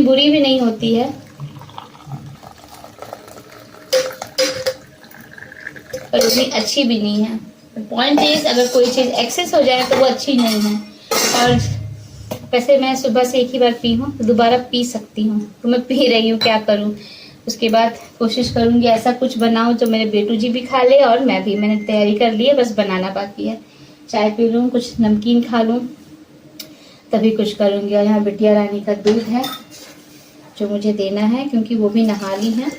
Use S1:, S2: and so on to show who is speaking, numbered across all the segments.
S1: बुरी भी नहीं होती है, पर उतनी अच्छी भी नहीं है। पॉइंट इज, अगर कोई चीज़ एक्सेस हो जाए तो वो अच्छी नहीं है। और वैसे मैं सुबह से एक ही बार पी हूँ, तो दोबारा पी सकती हूँ, तो मैं पी रही हूँ, क्या करूँ। उसके बाद कोशिश करूँगी ऐसा कुछ बनाऊँ जो मेरे बेटू जी भी खा ले और मैं भी। मैंने तैयारी कर ली है, बस बनाना बाकी है। चाय पी लूँ, कुछ नमकीन खा लूँ, तभी कुछ करूँगी। और यहाँ बिटिया रानी का दूध है जो मुझे देना है, क्योंकि वो भी नहा ली है।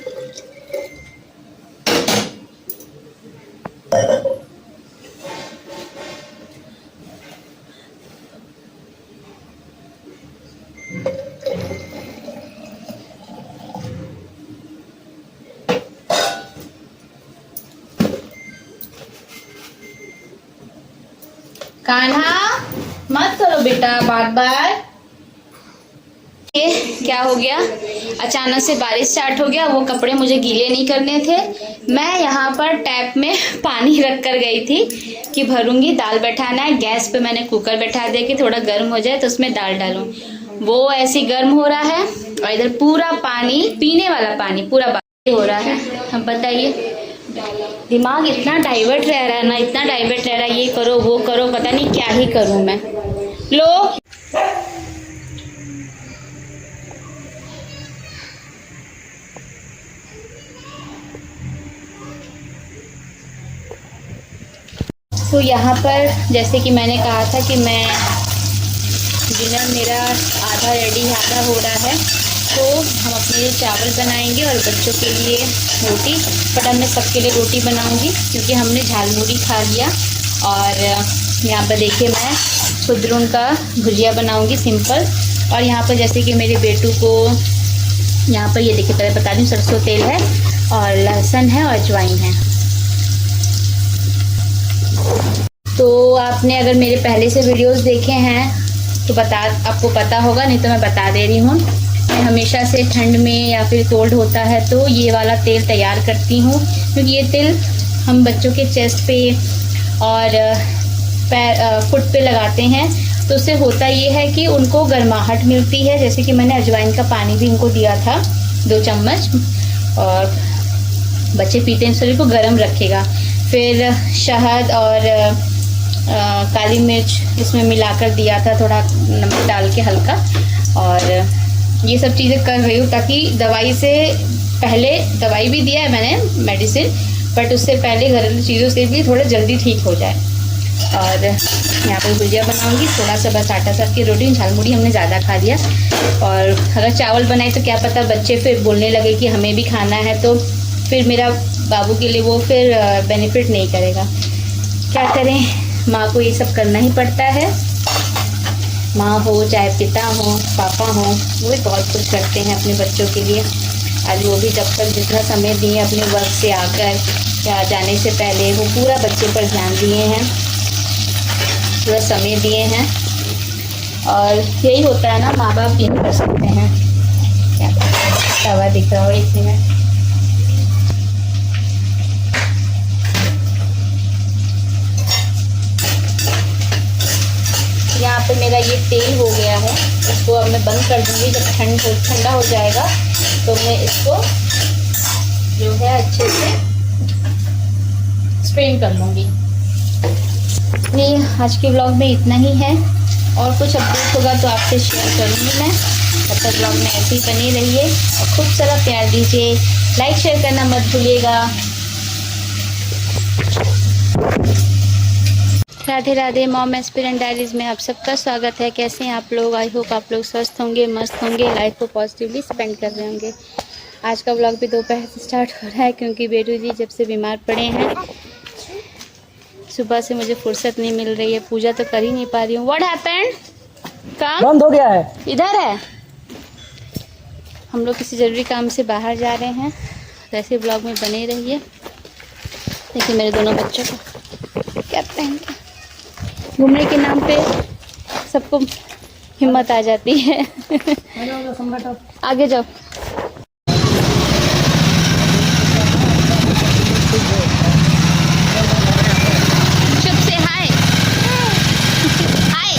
S1: कान्हा मत करो बेटा बार बार। ये क्या हो गया, अचानक से बारिश स्टार्ट हो गया। वो कपड़े मुझे गीले नहीं करने थे। मैं यहाँ पर टैप में पानी रख कर गई थी कि भरूंगी, दाल बैठाना है। गैस पे मैंने कुकर बैठा दिया कि थोड़ा गर्म हो जाए तो उसमें दाल डालूं। वो ऐसे गर्म हो रहा है और इधर पूरा पानी, पीने वाला पानी पूरा बारिश हो रहा है। अब बताइए, दिमाग इतना डाइवर्ट रह रहा है ना, इतना डाइवर्ट रह रहा है, ये करो वो करो, पता नहीं क्या ही करूं मैं। लो तो यहाँ पर जैसे कि मैंने कहा था कि मैं डिनर मेरा आधा रेडी आधा हो रहा है, तो हम अपने लिए चावल बनाएंगे और बच्चों के लिए रोटी। बट अब मैं सबके लिए रोटी बनाऊंगी क्योंकि हमने झालमुड़ी खा लिया। और यहाँ पर देखिए मैं खुदरुन का भुजिया बनाऊंगी सिंपल। और यहाँ पर जैसे कि मेरे बेटू को, यहाँ पर ये देखिए पहले बता दूँ, सरसों तेल है और लहसुन है और अजवाइन है। तो आपने अगर मेरे पहले से वीडियोस देखे हैं तो आपको पता होगा, नहीं तो मैं बता दे रही हूँ। मैं हमेशा से ठंड में या फिर कोल्ड होता है तो ये वाला तेल तैयार करती हूँ, क्योंकि ये तेल हम बच्चों के चेस्ट पे और पैर फुट पे लगाते हैं। तो उससे होता ये है कि उनको गर्माहट मिलती है। जैसे कि मैंने अजवाइन का पानी भी इनको दिया था 2 चम्मच, और बच्चे पीते हैं, शरीर को गर्म रखेगा। फिर शहद और काली मिर्च इसमें मिलाकर दिया था, थोड़ा नमक डाल के हल्का। और ये सब चीज़ें कर रही हूँ ताकि दवाई से पहले, दवाई भी दिया है मैंने मेडिसिन, बट उससे पहले घरेलू चीज़ों से भी थोड़ा जल्दी ठीक हो जाए। और यहाँ पर भुजिया बनाऊंगी, थोड़ा सा बस आटा साथ की रोटी। झालमुड़ी हमने ज़्यादा खा लिया। और अगर चावल बनाए तो क्या पता बच्चे फिर बोलने लगे कि हमें भी खाना है, तो फिर मेरा बाबू के लिए वो फिर बेनिफिट नहीं करेगा। क्या करें, माँ को ये सब करना ही पड़ता है। माँ हो चाहे पिता हो, पापा हो, वो भी बहुत कुछ करते हैं अपने बच्चों के लिए। आज वो भी जब तक जितना समय दिए अपने वर्क से आकर या जाने से पहले, वो पूरा बच्चे पर ध्यान दिए हैं, पूरा समय दिए हैं। और यही होता है ना, माँ बाप यही कर सकते हैं। क्या तवा दिख रहा हो, एक मिनट। यहाँ पे मेरा ये तेल हो गया है, इसको अब मैं बंद कर दूँगी। जब ठंडा हो जाएगा तो मैं इसको जो है अच्छे से स्ट्रेन कर लूँगी। ये आज के व्लॉग में इतना ही है, और कुछ अपडेट होगा तो आपसे शेयर करूँगी मैं। तब तक व्लॉग में ऐसे ही बने रहिए और खूब सारा प्यार दीजिए। लाइक शेयर करना मत भूलिएगा। Radhe Radhe. Mom aspirant diaries में आप सबका स्वागत है। कैसे हैं आप लोग? आई होप आप लोग स्वस्थ होंगे, मस्त होंगे, लाइफ को पॉजिटिवली स्पेंड कर रहे होंगे। आज का व्लॉग भी दोपहर से स्टार्ट हो रहा है क्योंकि बेटू जी जब से बीमार पड़े हैं, सुबह से मुझे फुर्सत नहीं मिल रही है। पूजा तो कर ही नहीं पा रही हूँ। What happened? काम बंद हो गया है, इधर है। हम लोग किसी ज़रूरी काम से बाहर जा रहे हैं। ऐसे ब्लॉग में बने रहिए। देखिए मेरे दोनों बच्चों को क्या पहन के, घूमने के नाम पे सबको हिम्मत आ जाती है। आगे जाओ। चुप से हाय हाय।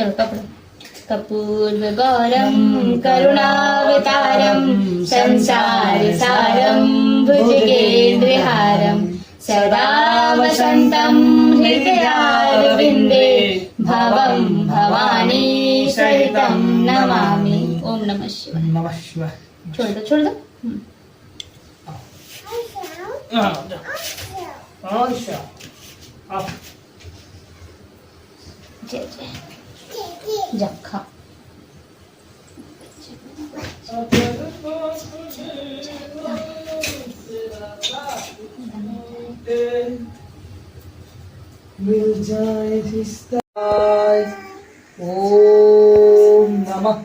S1: चलो कपड़ा। कपूर्वगौरं करुणावतारं संसार सारं भुजगेन्द्रहारं सदा वसन्तं हृदयारविन्दे भवं भवानी सहितं नमामि। ओम नमः शिवाय।
S2: नमः शिवाय।
S1: छोड़ दो छोड़ दो। जय जय जखा।
S2: मिल जाए रिश्ताय। ओम नमः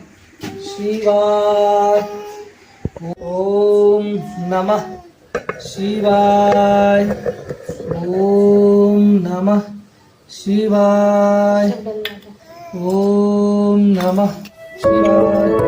S2: शिवाय। ओम नमः शिवाय। ओम नमः शिवाय। ओम नमः शिवाय।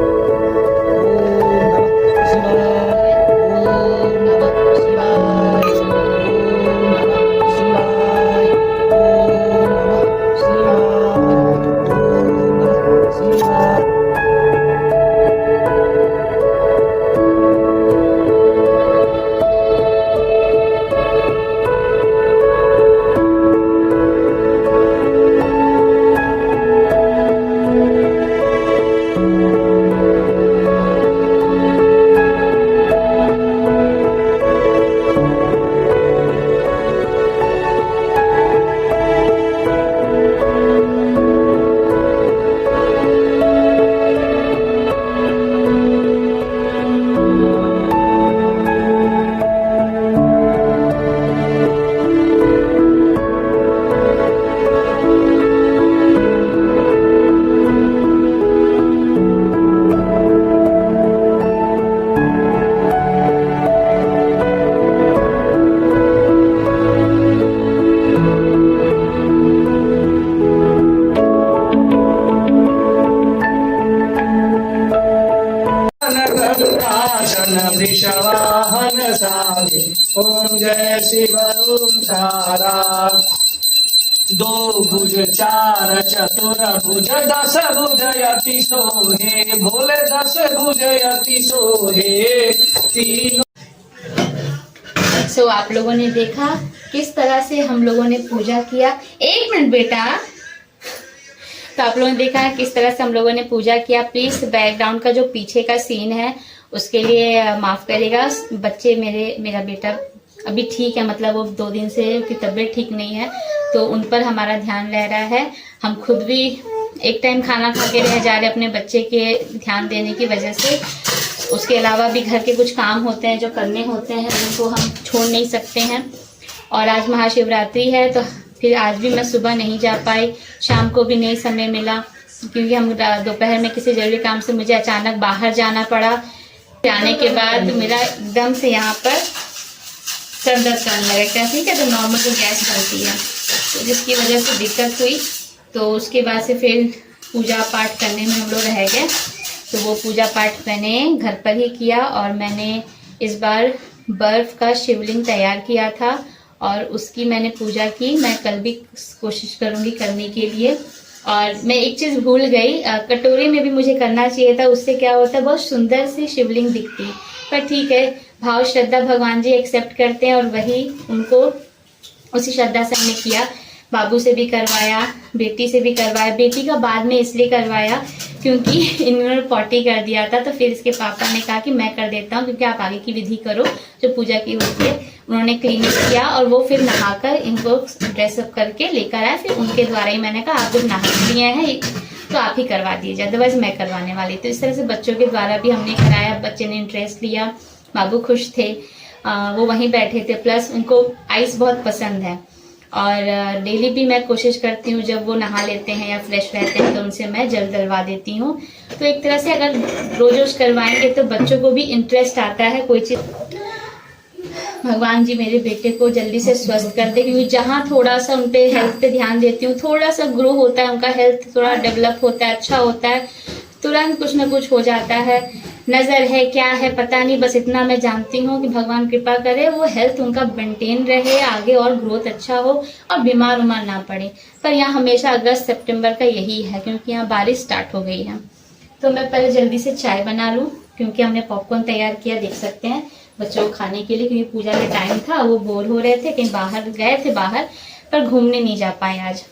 S2: वृषवाहन साधे। ओम जय शिव ओंकारा। दो भुज चार चतुर भुज दस भुज यति सोहे। भोले दस भुज यति सोहे। तीनों।
S1: सो आप लोगों ने देखा किस तरह से हम लोगों ने पूजा किया। एक मिनट बेटा। तो आप लोगों ने देखा किस तरह से हम लोगों ने पूजा किया। प्लीज बैकग्राउंड का जो पीछे का सीन है उसके लिए माफ करिएगा। बच्चे मेरा बेटा अभी ठीक है, मतलब वो 2 दिन से उनकी तबीयत ठीक नहीं है तो उन पर हमारा ध्यान रह रहा है। हम खुद भी एक टाइम खाना खा के रह जा रहे अपने बच्चे के ध्यान देने की वजह से। उसके अलावा भी घर के कुछ काम होते हैं जो करने होते हैं, उनको हम छोड़ नहीं सकते हैं। और आज महाशिवरात्रि है तो फिर आज भी मैं सुबह नहीं जा पाई, शाम को भी नहीं समय मिला क्योंकि हम दोपहर में किसी जरूरी काम से मुझे अचानक बाहर जाना पड़ा। जाने के बाद मेरा एकदम से यहाँ पर सर दर्द करने लगा। ठीक है, तो नॉर्मल जो गैस बनती है तो जिसकी वजह से दिक्कत हुई। तो उसके बाद से फिर पूजा पाठ करने में हम लोग रह गए। तो वो पूजा पाठ मैंने घर पर ही किया और मैंने इस बार बर्फ का शिवलिंग तैयार किया था और उसकी मैंने पूजा की। मैं कल भी कोशिश करूंगी करने के लिए। और मैं एक चीज भूल गई, कटोरे में भी मुझे करना चाहिए था। उससे क्या होता है, बहुत सुंदर सी शिवलिंग दिखती। पर ठीक है, भाव श्रद्धा भगवान जी एक्सेप्ट करते हैं और वही उनको उसी श्रद्धा से हमने किया। बाबू से भी करवाया, बेटी से भी करवाया। बेटी का बाद में इसलिए करवाया क्योंकि इन्होंने पॉटी कर दिया था तो फिर इसके पापा ने कहा कि मैं कर देता हूँ क्योंकि आप आगे की विधि करो जो पूजा की होती है। उन्होंने क्लीनिंग किया और वो फिर नहाकर इनको ड्रेसअप करके लेकर आए। फिर उनके द्वारा ही मैंने कहा आप लोग नहा लिए हैं तो आप ही करवा दीजिए, अदरवाइज मैं करवाने वाली। तो इस तरह से बच्चों के द्वारा भी हमने कराया। बच्चे ने इंटरेस्ट लिया, बाबू खुश थे, वो वहीं बैठे थे। प्लस उनको आइस बहुत पसंद है और डेली भी मैं कोशिश करती हूँ जब वो नहा लेते हैं या फ्रेश रहते हैं तो उनसे मैं जल डलवा देती हूँ। तो एक तरह से अगर रोज रोज करवाएंगे तो बच्चों को भी इंटरेस्ट आता है कोई चीज। भगवान जी मेरे बेटे को जल्दी से स्वस्थ कर दे क्योंकि जहाँ थोड़ा सा उन पे हेल्थ पे ध्यान देती हूँ, थोड़ा सा ग्रो होता है, उनका हेल्थ थोड़ा डेवलप होता है, अच्छा होता है, तुरंत कुछ ना कुछ हो जाता है। नज़र है क्या है पता नहीं, बस इतना मैं जानती हूँ कि भगवान कृपा करे वो हेल्थ उनका मेंटेन रहे, आगे और ग्रोथ अच्छा हो और बीमार उमार ना पड़े। पर यहाँ हमेशा अगस्त सितंबर का यही है, क्योंकि यहाँ बारिश स्टार्ट हो गई है। तो मैं पहले जल्दी से चाय बना लूँ, क्योंकि हमने पॉपकॉर्न तैयार किया, देख सकते हैं, बच्चों को खाने के लिए, क्योंकि पूजा का टाइम था, वो बोर हो रहे थे, कहीं बाहर गए थे बाहर, पर घूमने नहीं जा पाए आज।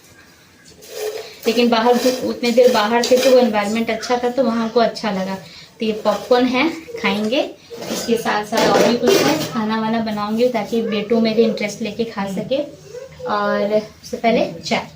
S1: लेकिन बाहर उतने देर बाहर थे तो वो एनवायरनमेंट अच्छा था, तो वहाँ को अच्छा लगा। तो ये पॉपकॉर्न है, खाएंगे। इसके साथ साथ और भी कुछ है, खाना वाना बनाऊंगी ताकि बेटू मेरे इंटरेस्ट लेके खा सके। और उससे पहले चाय।